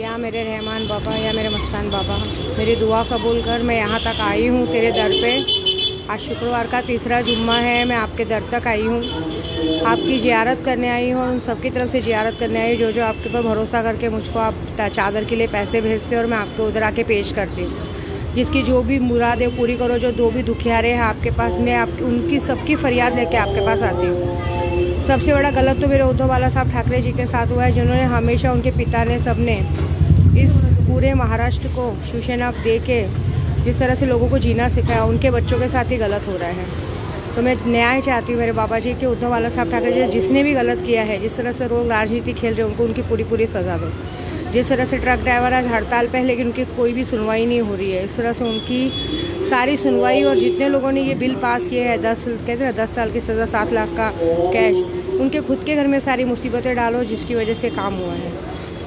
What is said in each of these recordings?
या मेरे रहमान बाबा, या मेरे मस्तान बाबा, मेरी दुआ कबूल कर। मैं यहाँ तक आई हूँ तेरे दर पे। आज शुक्रवार का तीसरा जुम्मा है, मैं आपके दर तक आई हूँ, आपकी ज़ियारत करने आई हूँ और उन सबकी तरफ से ज़ियारत करने आई हूँ जो आपके पर भरोसा करके मुझको आप चादर के लिए पैसे भेजते और मैं आपको उधर आके पेश करती हूँ। जिसकी जो भी मुराद है पूरी करो, जो भी दुखियारे हैं आपके पास, मैं उनकी सबकी फरियाद लेके आपके पास आती हूँ। सबसे बड़ा गलत तो मेरे उद्धव बाला साहब ठाकरे जी के साथ हुआ है, जिन्होंने हमेशा, उनके पिता ने, सबने इस पूरे महाराष्ट्र को शिवसेना दे के जिस तरह से लोगों को जीना सिखाया, उनके बच्चों के साथ ही गलत हो रहा है। तो मैं न्याय चाहती हूँ मेरे बाबा जी के, उद्धव बाला साहब ठाकरे जी जिसने भी गलत किया है, जिस तरह से लोग राजनीति खेल रहे हैं, उनको उनकी पूरी सज़ा दो। जिस तरह से ट्रक ड्राइवर आज हड़ताल पे है लेकिन उनकी कोई भी सुनवाई नहीं हो रही है, इस तरह से उनकी सारी सुनवाई, और जितने लोगों ने ये बिल पास किए हैं 10 साल की सज़ा, 7 लाख का कैश, उनके खुद के घर में सारी मुसीबतें डालो जिसकी वजह से काम हुआ है।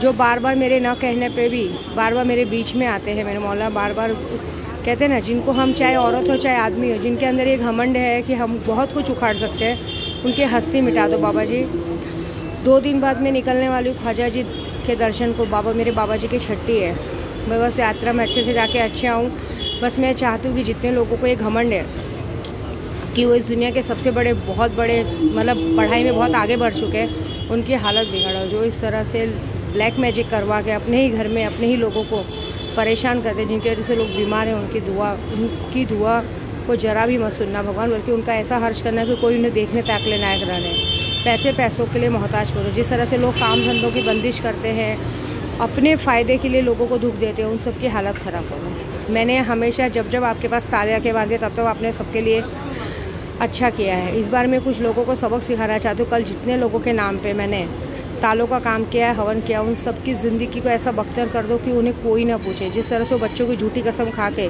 जो बार बार मेरे ना कहने पे भी बार बार मेरे बीच में आते हैं, मेरे मौला बार बार कहते हैं ना, जिनको हम चाहे औरत हो चाहे आदमी हो, जिनके अंदर ये घमंड है कि हम बहुत कुछ उखाड़ सकते हैं, उनकी हस्ती मिटा दो बाबा जी। 2 दिन बाद मैं निकलने वाली हूँ ख्वाजा जी के दर्शन को। मेरे बाबा जी की छठी है, मैं बस यात्रा में अच्छे से जाके अच्छे आऊँ। बस मैं चाहती हूँ कि जितने लोगों को ये घमंड है कि वो इस दुनिया के सबसे बड़े, बहुत बड़े, मतलब पढ़ाई में बहुत आगे बढ़ चुके हैं, उनकी हालत बिगाड़ो। जो इस तरह से ब्लैक मैजिक करवा के अपने ही घर में अपने ही लोगों को परेशान करते हैं, जिनकी वजह से लोग बीमार हैं, उनकी दुआ को जरा भी मत सुनना भगवान, बल्कि उनका ऐसा हर्ष करना कि कोई उन्हें देखने ताकले ना कराने। पैसों के लिए मोहताज करो। जिस तरह से लोग काम धंधों की बंदिश करते हैं, अपने फ़ायदे के लिए लोगों को दुख देते हैं, उन सब की हालत ख़राब करो। मैंने हमेशा जब आपके पास ताले के बांधे तब आपने सबके लिए अच्छा किया है। इस बार मैं कुछ लोगों को सबक सिखाना चाहती हूँ। कल जितने लोगों के नाम पे मैंने तालों का काम किया है, हवन किया, उन सबकी ज़िंदगी को ऐसा बख्तर कर दो कि उन्हें कोई ना पूछे। जिस तरह से वो बच्चों की झूठी कसम खा के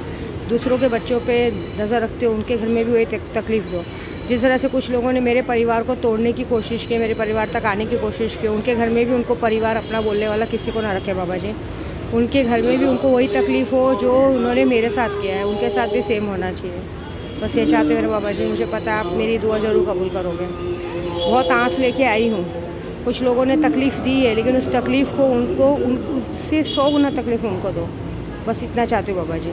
दूसरों के बच्चों पे नज़र रखते हो, उनके घर में भी वही तकलीफ़ दो। जिस तरह से कुछ लोगों ने मेरे परिवार को तोड़ने की कोशिश की, मेरे परिवार तक आने की कोशिश की, उनके घर में भी उनको परिवार अपना बोलने वाला किसी को ना रखे बाबा जी। उनके घर में भी उनको वही तकलीफ़ हो जो उन्होंने मेरे साथ किया है, उनके साथ भी सेम होना चाहिए। बस ये चाहते मेरे बाबा जी। मुझे पता है आप मेरी दुआ ज़रूर कबूल करोगे। बहुत आँस लेके आई हूँ। कुछ लोगों ने तकलीफ़ दी है, लेकिन उस तकलीफ़ को उनसे 100 गुना तकलीफ़ उनको दो। बस इतना चाहती हूँ बाबा जी।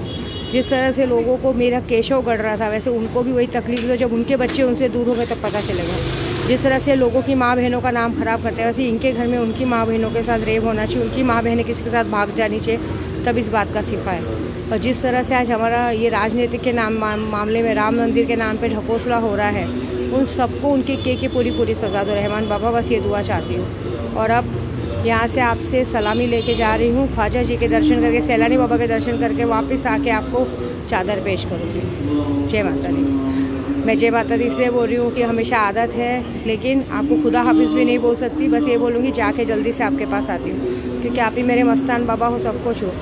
जिस तरह से लोगों को मेरा केशव गढ़ रहा था, वैसे उनको भी वही तकलीफ़ दो। जब उनके बच्चे उनसे दूर हो गए तब पता चलेगा। जिस तरह से लोगों की माँ बहनों का नाम ख़राब करते हैं, वैसे इनके घर में उनकी माँ बहनों के साथ रेप होना चाहिए, उनकी माँ बहनें किसी के साथ भाग जानी चाहिए, तब इस बात का सिफा है। और जिस तरह से आज हमारा ये राजनीतिक के मामले में राम मंदिर के नाम पर ढकोसला हो रहा है, उन सबको उनके की पूरी सज़ा दो रहमान बाबा। बस ये दुआ चाहती हूँ। और अब यहाँ से आपसे सलामी लेके जा रही हूँ। ख्वाजा जी के दर्शन करके, सैलानी बाबा के दर्शन करके वापस आके आपको चादर पेश करूँगी। जय माता दी। मैं जय माता दी इसलिए बोल रही हूँ कि हमेशा आदत है, लेकिन आपको खुदा हाफिज़ भी नहीं बोल सकती। बस ये बोलूँगी जाके जल्दी से आपके पास आती हूँ, क्योंकि आप ही मेरे मस्तान बाबा हो, सब कुछ हो।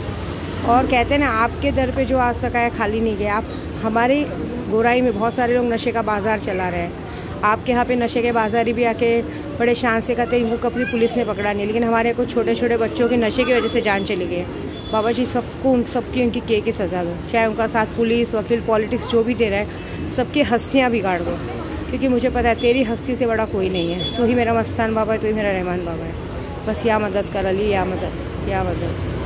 और कहते हैं ना, आपके दर पे जो आज तक आया खाली नहीं गया। आप हमारी गोराई में बहुत सारे लोग नशे का बाज़ार चला रहे हैं। आपके यहाँ पे नशे के बाज़ारी भी आके बड़े शान से कहते हैं इनको कभी पुलिस ने पकड़ा नहीं, लेकिन हमारे कुछ छोटे छोटे बच्चों के नशे की वजह से जान चली गई। बाबा जी सबको, उन सबकी उनकी की सज़ा दो। चाहे उनका साथ पुलिस, वकील, पॉलिटिक्स जो भी दे रहा है, सबकी हस्तियाँ बिगाड़ दो, क्योंकि मुझे पता है तेरी हस्ती से बड़ा कोई नहीं है। तू ही मेरा मस्तान बाबा है, तू ही मेरा रहमान बाबा है। बस या मदद कर अली, या मदद, या मदद।